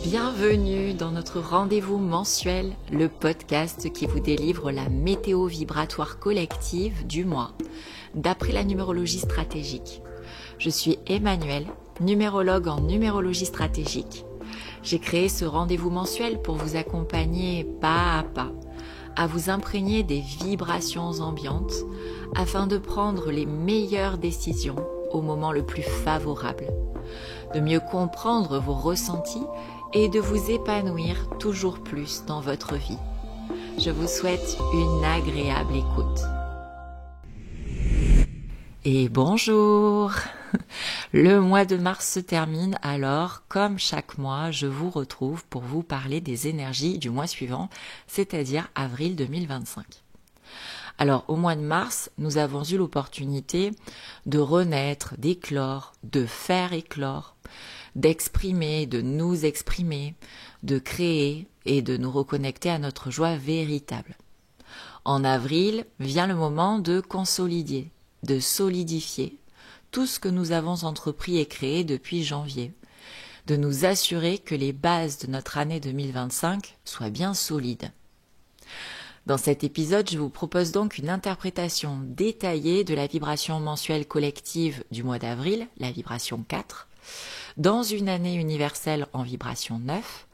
Bienvenue dans notre rendez-vous mensuel, le podcast qui vous délivre la météo vibratoire collective du mois, d'après la numérologie stratégique. Je suis Emmanuelle, numérologue en numérologie stratégique. J'ai créé ce rendez-vous mensuel pour vous accompagner pas à pas, à vous imprégner des vibrations ambiantes, afin de prendre les meilleures décisions au moment le plus favorable, de mieux comprendre vos ressentis et de vous épanouir toujours plus dans votre vie. Je vous souhaite une agréable écoute. Et bonjour! Le mois de mars se termine, alors comme chaque mois, je vous retrouve pour vous parler des énergies du mois suivant, c'est-à-dire avril 2025. Alors au mois de mars, nous avons eu l'opportunité de renaître, d'éclore, de faire éclore, d'exprimer, de nous exprimer, de créer et de nous reconnecter à notre joie véritable. En avril vient le moment de consolider, de solidifier tout ce que nous avons entrepris et créé depuis janvier, de nous assurer que les bases de notre année 2025 soient bien solides. Dans cet épisode, je vous propose donc une interprétation détaillée de la vibration mensuelle collective du mois d'avril, la vibration 4, dans une année universelle en vibration 9,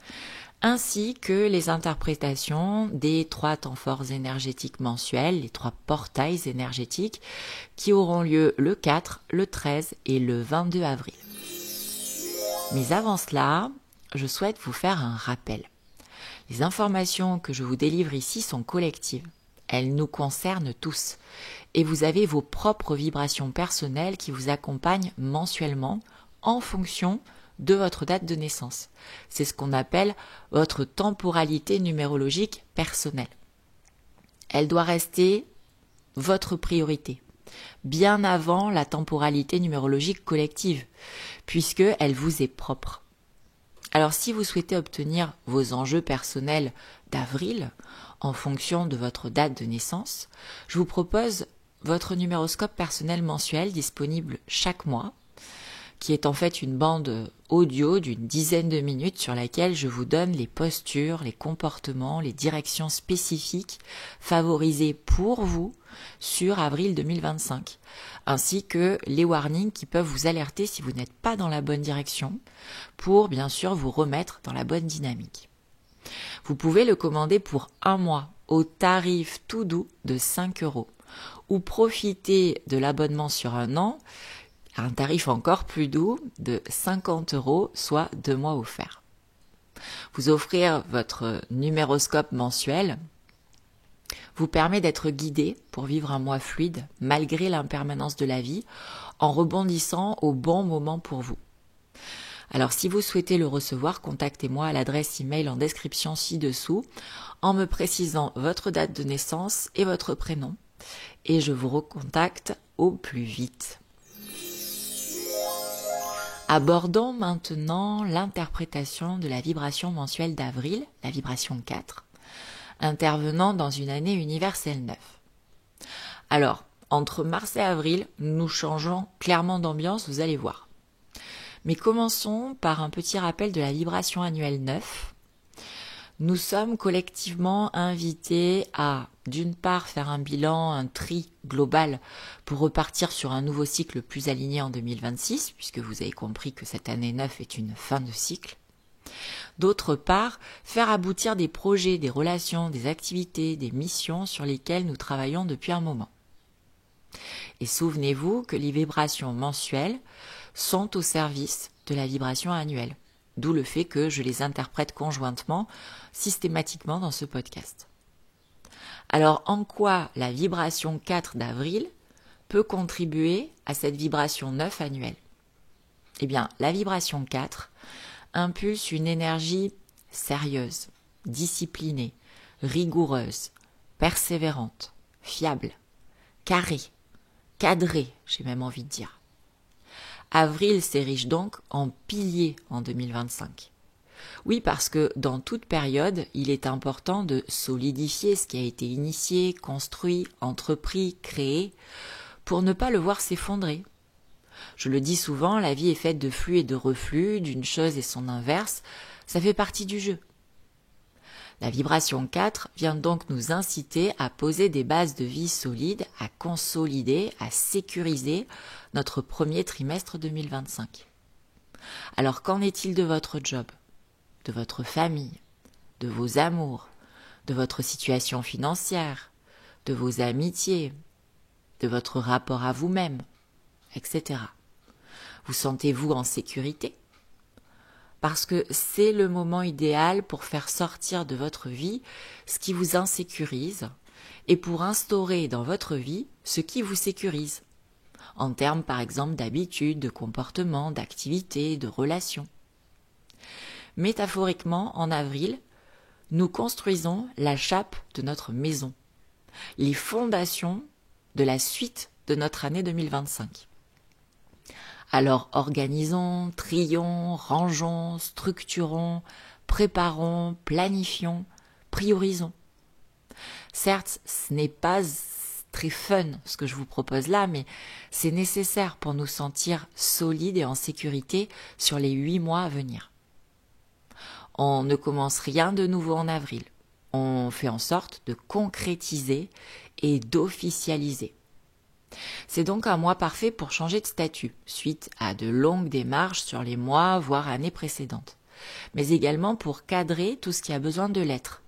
ainsi que les interprétations des 3 temps forts énergétiques mensuels, les 3 portails énergétiques qui auront lieu le 4, le 13 et le 22 avril. Mais avant cela, je souhaite vous faire un rappel. Les informations que je vous délivre ici sont collectives. Elles nous concernent tous. Et vous avez vos propres vibrations personnelles qui vous accompagnent mensuellement en fonction de votre date de naissance. C'est ce qu'on appelle votre temporalité numérologique personnelle. Elle doit rester votre priorité, bien avant la temporalité numérologique collective, puisque elle vous est propre. Alors si vous souhaitez obtenir vos enjeux personnels d'avril, en fonction de votre date de naissance, je vous propose votre numéroscope personnel mensuel disponible chaque mois, qui est en fait une bande audio d'une dizaine de minutes sur laquelle je vous donne les postures, les comportements, les directions spécifiques favorisées pour vous sur avril 2025, ainsi que les warnings qui peuvent vous alerter si vous n'êtes pas dans la bonne direction pour bien sûr vous remettre dans la bonne dynamique. Vous pouvez le commander pour 1 mois au tarif tout doux de 5 € ou profiter de l'abonnement sur 1 an à un tarif encore plus doux de 50 €, soit 2 mois offerts. Vous offrir votre numéroscope mensuel vous permet d'être guidé pour vivre un mois fluide malgré l'impermanence de la vie en rebondissant au bon moment pour vous. Alors si vous souhaitez le recevoir, contactez-moi à l'adresse email en description ci-dessous en me précisant votre date de naissance et votre prénom et je vous recontacte au plus vite. Abordons maintenant l'interprétation de la vibration mensuelle d'avril, la vibration 4, intervenant dans une année universelle 9. Alors, entre mars et avril, nous changeons clairement d'ambiance, vous allez voir. Mais commençons par un petit rappel de la vibration annuelle 9. Nous sommes collectivement invités à, d'une part, faire un bilan, un tri global pour repartir sur un nouveau cycle plus aligné en 2026, puisque vous avez compris que cette année 9 est une fin de cycle. D'autre part, faire aboutir des projets, des relations, des activités, des missions sur lesquelles nous travaillons depuis un moment. Et souvenez-vous que les vibrations mensuelles sont au service de la vibration annuelle. D'où le fait que je les interprète conjointement, systématiquement dans ce podcast. Alors, en quoi la vibration 4 d'avril peut contribuer à cette vibration 9 annuelle? Eh bien, la vibration 4 impulse une énergie sérieuse, disciplinée, rigoureuse, persévérante, fiable, carrée, cadrée, j'ai même envie de dire. Avril s'érige donc en pilier en 2025. Oui, parce que dans toute période, il est important de solidifier ce qui a été initié, construit, entrepris, créé, pour ne pas le voir s'effondrer, Je le dis souvent, la vie est faite de flux et de reflux, d'une chose et son inverse, ça fait partie du jeu. La vibration 4 vient donc nous inciter à poser des bases de vie solides, à consolider, à sécuriser notre premier trimestre 2025. Alors qu'en est-il de votre job, de votre famille, de vos amours, de votre situation financière, de vos amitiés, de votre rapport à vous-même, etc. Vous sentez-vous en sécurité ? Parce que c'est le moment idéal pour faire sortir de votre vie ce qui vous insécurise et pour instaurer dans votre vie ce qui vous sécurise, en termes par exemple d'habitudes, de comportements, d'activités, de relations. Métaphoriquement, en avril, nous construisons la chape de notre maison, les fondations de la suite de notre année 2025. Alors organisons, trions, rangeons, structurons, préparons, planifions, priorisons. Certes, ce n'est pas très fun ce que je vous propose là, mais c'est nécessaire pour nous sentir solides et en sécurité sur les 8 mois à venir. On ne commence rien de nouveau en avril. On fait en sorte de concrétiser et d'officialiser. C'est donc un mois parfait pour changer de statut, suite à de longues démarches sur les mois, voire années précédentes. Mais également pour cadrer tout ce qui a besoin de l'être,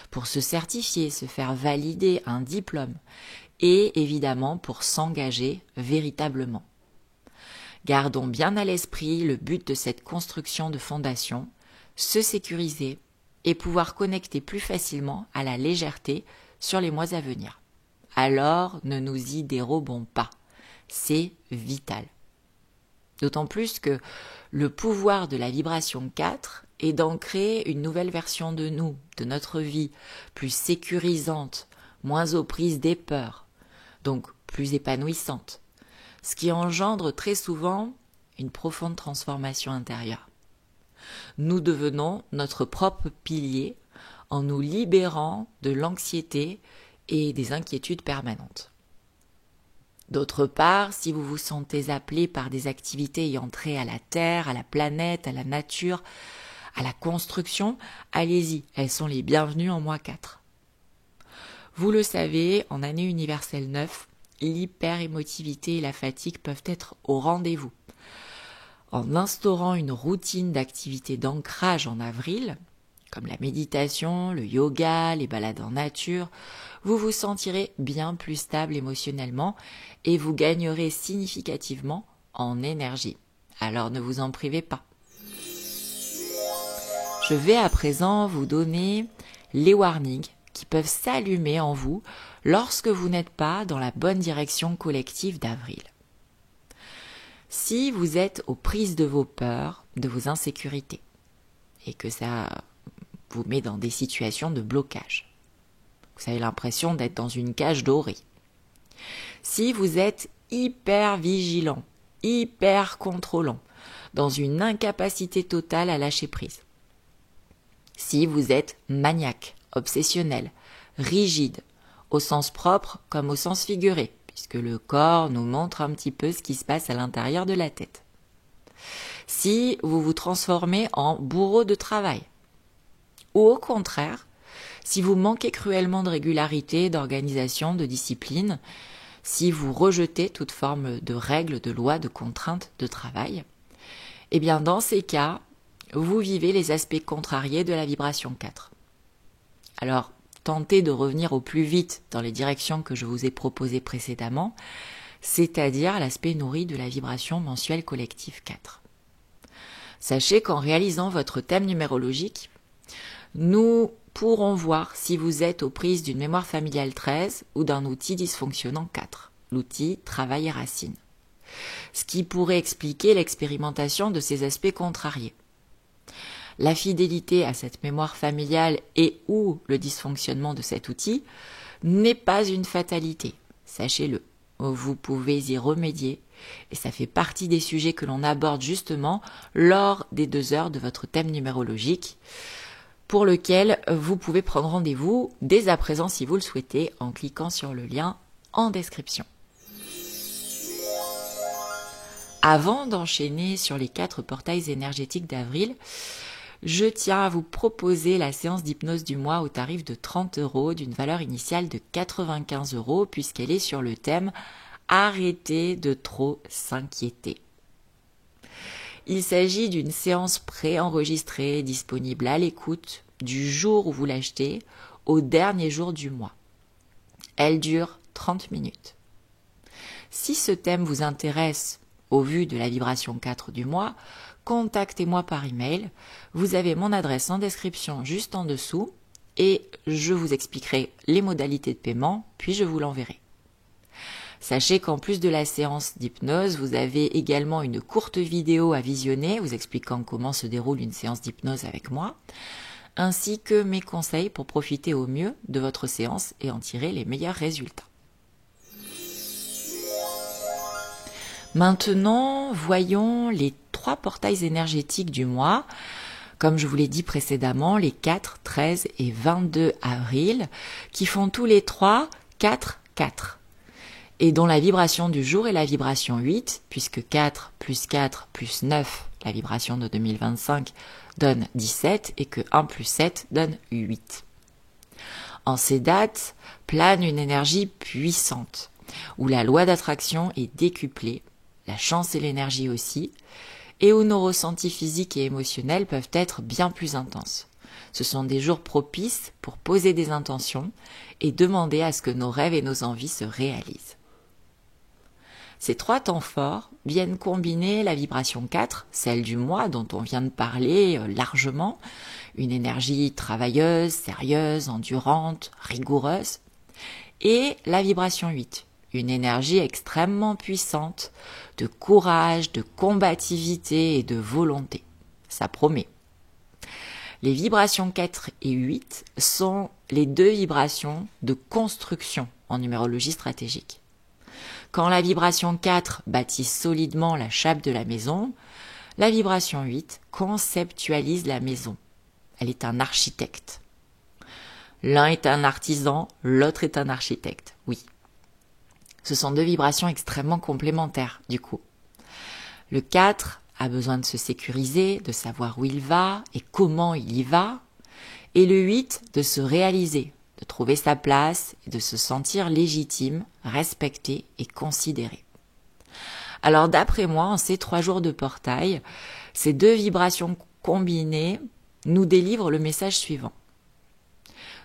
pour se certifier, se faire valider un diplôme, et évidemment pour s'engager véritablement. Gardons bien à l'esprit le but de cette construction de fondation, se sécuriser et pouvoir connecter plus facilement à la légèreté sur les mois à venir. Alors ne nous y dérobons pas, c'est vital. D'autant plus que le pouvoir de la vibration 4 est d'ancrer une nouvelle version de nous, de notre vie, plus sécurisante, moins aux prises des peurs, donc plus épanouissante, ce qui engendre très souvent une profonde transformation intérieure. Nous devenons notre propre pilier en nous libérant de l'anxiété et des inquiétudes permanentes. D'autre part, si vous vous sentez appelé par des activités ayant trait à la Terre, à la planète, à la nature, à la construction, allez-y, elles sont les bienvenues en mois 4. Vous le savez, en année universelle 9, l'hyper-émotivité et la fatigue peuvent être au rendez-vous. En instaurant une routine d'activités d'ancrage en avril, comme la méditation, le yoga, les balades en nature, vous vous sentirez bien plus stable émotionnellement et vous gagnerez significativement en énergie. Alors ne vous en privez pas. Je vais à présent vous donner les warnings qui peuvent s'allumer en vous lorsque vous n'êtes pas dans la bonne direction collective d'avril. Si vous êtes aux prises de vos peurs, de vos insécurités, et que ça vous met dans des situations de blocage. Vous avez l'impression d'être dans une cage dorée. Si vous êtes hyper vigilant, hyper contrôlant, dans une incapacité totale à lâcher prise. Si vous êtes maniaque, obsessionnel, rigide, au sens propre comme au sens figuré, puisque le corps nous montre un petit peu ce qui se passe à l'intérieur de la tête. Si vous vous transformez en bourreau de travail, ou au contraire, si vous manquez cruellement de régularité, d'organisation, de discipline, si vous rejetez toute forme de règles, de lois, de contraintes de travail, eh bien dans ces cas, vous vivez les aspects contrariés de la vibration 4. Alors, tentez de revenir au plus vite dans les directions que je vous ai proposées précédemment, c'est-à-dire l'aspect nourri de la vibration mensuelle collective 4. Sachez qu'en réalisant votre thème numérologique, nous pourrons voir si vous êtes aux prises d'une mémoire familiale 13 ou d'un outil dysfonctionnant 4, l'outil travail et racine. Ce qui pourrait expliquer l'expérimentation de ces aspects contrariés. La fidélité à cette mémoire familiale et ou le dysfonctionnement de cet outil n'est pas une fatalité, sachez-le. Vous pouvez y remédier et ça fait partie des sujets que l'on aborde justement lors des 2 heures de votre thème numérologique, pour lequel vous pouvez prendre rendez-vous dès à présent si vous le souhaitez en cliquant sur le lien en description. Avant d'enchaîner sur les 4 portails énergétiques d'avril, je tiens à vous proposer la séance d'hypnose du mois au tarif de 30 € d'une valeur initiale de 95 € puisqu'elle est sur le thème « Arrêtez de trop s'inquiéter ». Il s'agit d'une séance préenregistrée disponible à l'écoute du jour où vous l'achetez au dernier jour du mois. Elle dure 30 minutes. Si ce thème vous intéresse au vu de la vibration 4 du mois, contactez-moi par email. Vous avez mon adresse en description juste en dessous et je vous expliquerai les modalités de paiement, puis je vous l'enverrai. Sachez qu'en plus de la séance d'hypnose, vous avez également une courte vidéo à visionner vous expliquant comment se déroule une séance d'hypnose avec moi, ainsi que mes conseils pour profiter au mieux de votre séance et en tirer les meilleurs résultats. Maintenant, voyons les 3 portails énergétiques du mois. Comme je vous l'ai dit précédemment, les 4, 13 et 22 avril, qui font tous les 3 4, 4. Et dont la vibration du jour est la vibration 8, puisque 4 plus 4 plus 9, la vibration de 2025, donne 17 et que 1 plus 7 donne 8. En ces dates, plane une énergie puissante, où la loi d'attraction est décuplée, la chance et l'énergie aussi, et où nos ressentis physiques et émotionnels peuvent être bien plus intenses. Ce sont des jours propices pour poser des intentions et demander à ce que nos rêves et nos envies se réalisent. Ces 3 temps forts viennent combiner la vibration 4, celle du mois dont on vient de parler largement, une énergie travailleuse, sérieuse, endurante, rigoureuse, et la vibration 8, une énergie extrêmement puissante de courage, de combativité et de volonté. Ça promet. Les vibrations 4 et 8 sont les 2 vibrations de construction en numérologie stratégique. Quand la vibration 4 bâtit solidement la chape de la maison, la vibration 8 conceptualise la maison. Elle est un architecte. L'un est un artisan, l'autre est un architecte, oui. Ce sont 2 vibrations extrêmement complémentaires, du coup. Le 4 a besoin de se sécuriser, de savoir où il va et comment il y va, et le 8 de se réaliser, de trouver sa place et de se sentir légitime, respecté et considéré. Alors d'après moi, en ces 3 jours de portail, ces 2 vibrations combinées nous délivrent le message suivant.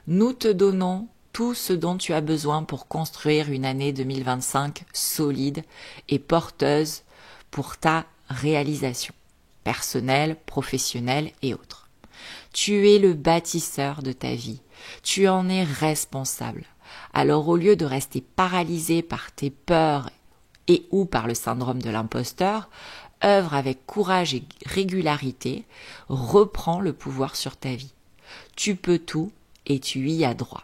Nous te donnons tout ce dont tu as besoin pour construire une année 2025 solide et porteuse pour ta réalisation, personnelle, professionnelle et autres. Tu es le bâtisseur de ta vie, tu en es responsable. Alors au lieu de rester paralysé par tes peurs et ou par le syndrome de l'imposteur, œuvre avec courage et régularité, reprends le pouvoir sur ta vie. Tu peux tout et tu y as droit.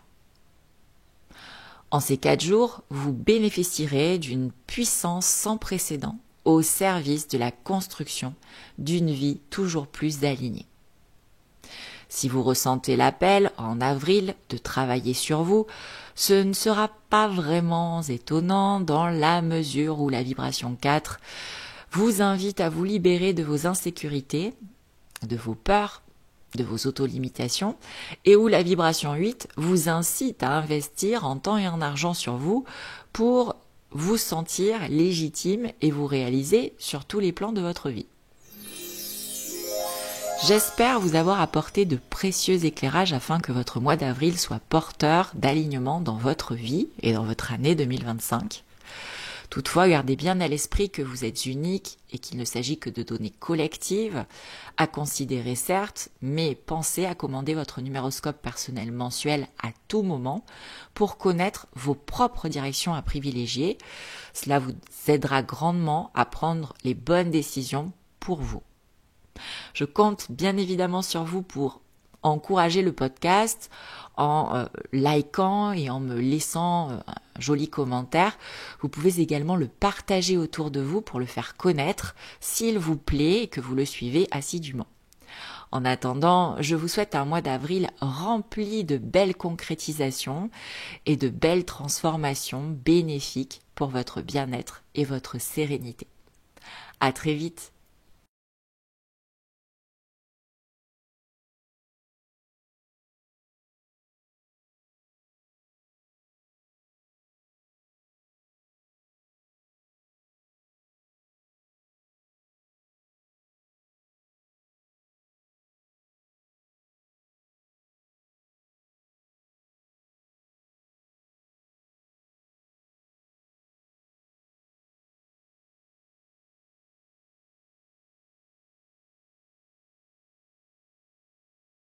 En ces 4 jours, vous bénéficierez d'une puissance sans précédent au service de la construction d'une vie toujours plus alignée. Si vous ressentez l'appel en avril de travailler sur vous, ce ne sera pas vraiment étonnant dans la mesure où la vibration 4 vous invite à vous libérer de vos insécurités, de vos peurs, de vos autolimitations, et où la vibration 8 vous incite à investir en temps et en argent sur vous pour vous sentir légitime et vous réaliser sur tous les plans de votre vie. J'espère vous avoir apporté de précieux éclairages afin que votre mois d'avril soit porteur d'alignement dans votre vie et dans votre année 2025. Toutefois, gardez bien à l'esprit que vous êtes unique et qu'il ne s'agit que de données collectives, à considérer certes, mais pensez à commander votre numéroscope personnel mensuel à tout moment pour connaître vos propres directions à privilégier. Cela vous aidera grandement à prendre les bonnes décisions pour vous. Je compte bien évidemment sur vous pour encourager le podcast en likant et en me laissant un joli commentaire. Vous pouvez également le partager autour de vous pour le faire connaître s'il vous plaît et que vous le suivez assidûment. En attendant, je vous souhaite un mois d'avril rempli de belles concrétisations et de belles transformations bénéfiques pour votre bien-être et votre sérénité. À très vite.